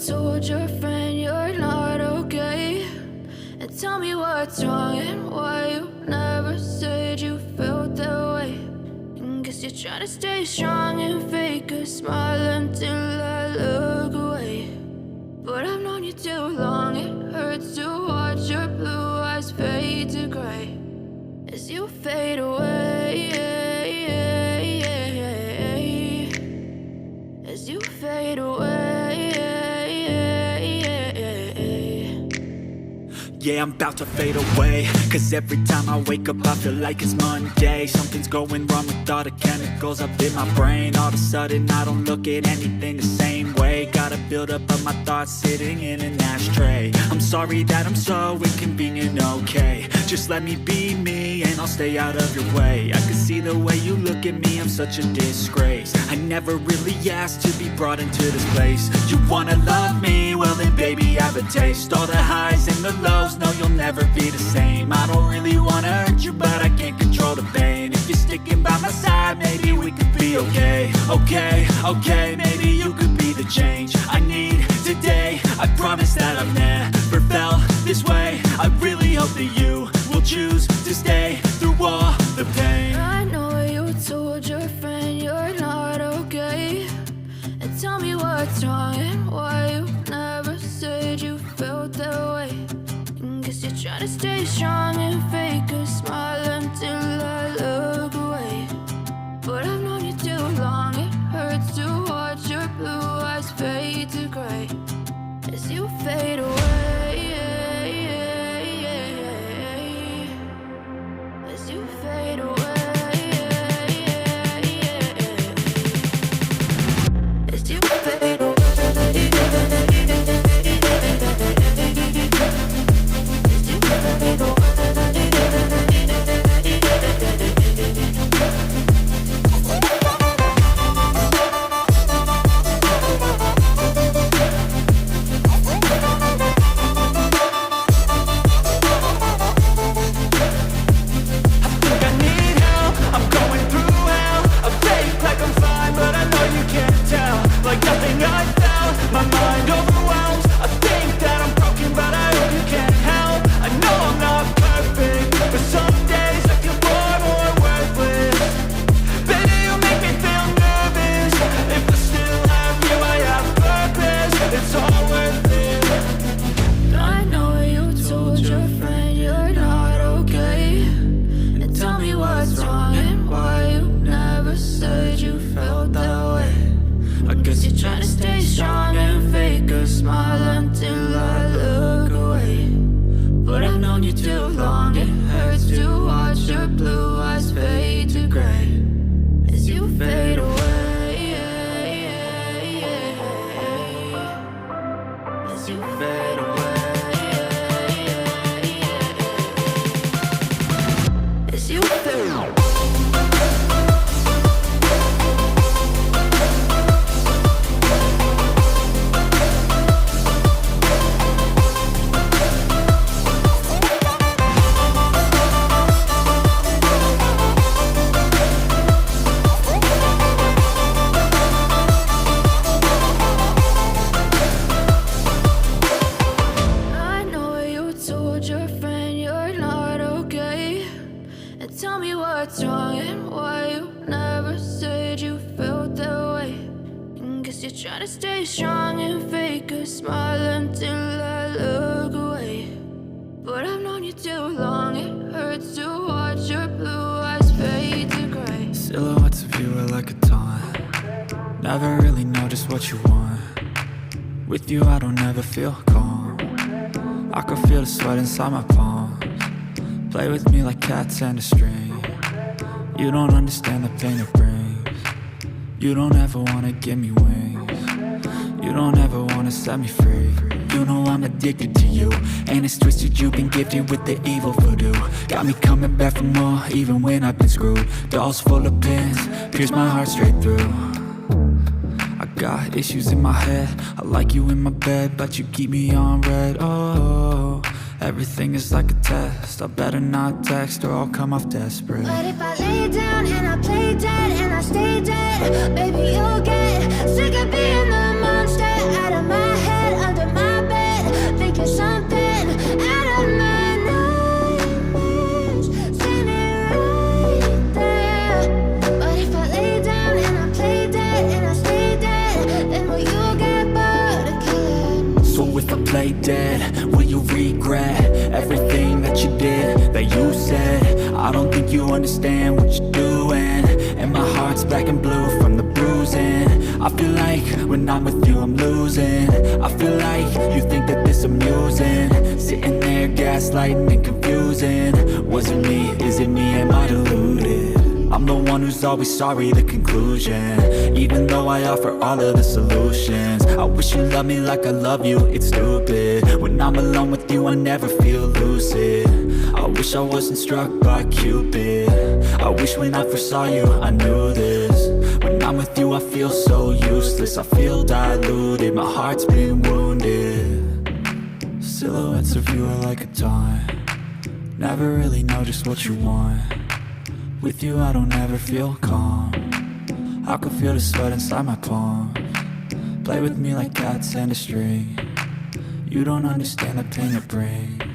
told your friend you're not okay? And tell me what's wrong and why you never said you felt that way. And guess you're trying to stay strong and fake a smile until I look away. But I've known you too long, it hurts to watch your blue eyes fade to gray as you fade away, as you fade away. Yeah, I'm about to fade away, cause every time I wake up I feel like it's Monday. Something's going wrong with all the chemicals up in my brain. All of a sudden I don't look at anything the same way. Got a buildup of my thoughts sitting in an ashtray. I'm sorry that I'm so inconvenient, okay? Just let me be me and I'll stay out of your way. I can see the way you look at me, I'm such a disgrace. I never really asked to be brought into this place. You wanna love me? Well then baby have a taste. All the highs and the lows, no you'll never be the same. I don't really wanna hurt you but I can't control the pain. If you're sticking by my side maybe we could be okay. Okay, maybe you could be the change I need today. I promise that I've never felt this way. I really hope that you will choose to stay through all the pain. I know you told your friend you're not okay. And tell me what's wrong and why you never said you felt that way. And guess you're trying to stay strong and fake a smile until I look away. But I've known you too long, it hurts to watch your blue eyes fade to gray as you fade away, as you fade away, as you fade away. Silhouettes of you are like a taunt. Never really know just what you want. With you I don't ever feel calm. I can feel the sweat inside my palms. Play with me like cats and a string. You don't understand the pain it brings. You don't ever wanna give me wings. You don't ever wanna set me free. You know I'm addicted to you, and it's twisted, you've been gifted with the evil voodoo. Got me coming back for more, even when I've been screwed. Dolls full of pins, pierce my heart straight through. I got issues in my head, I like you in my bed, but you keep me on red. Oh, everything is like a test, I better not text or I'll come off desperate. But if I lay down and I play dead and I stay dead, baby you'll get sick of being the monster out of my head. lay dead? Will you regret everything that you did, that you said? I don't think you understand what you're doing, and my heart's black and blue from the bruising. I feel like when I'm with you I'm losing. I feel like you think that this amusing, sitting there gaslighting and confusing. Was it me? Is it me? Am I deluded? I'm the one who's always sorry, the conclusion, even though I offer all of the solutions. I wish you loved me like I love you, it's stupid. When I'm alone with you I never feel lucid. I wish I wasn't struck by Cupid. I wish when I first saw you I knew this. When I'm with you I feel so useless, I feel diluted, my heart's been wounded. Silhouettes of you are like a taunt, never really know just what you want. With you I don't ever feel calm, I can feel the sweat inside my palms. Play with me like cats and a string, you don't understand the pain it brings.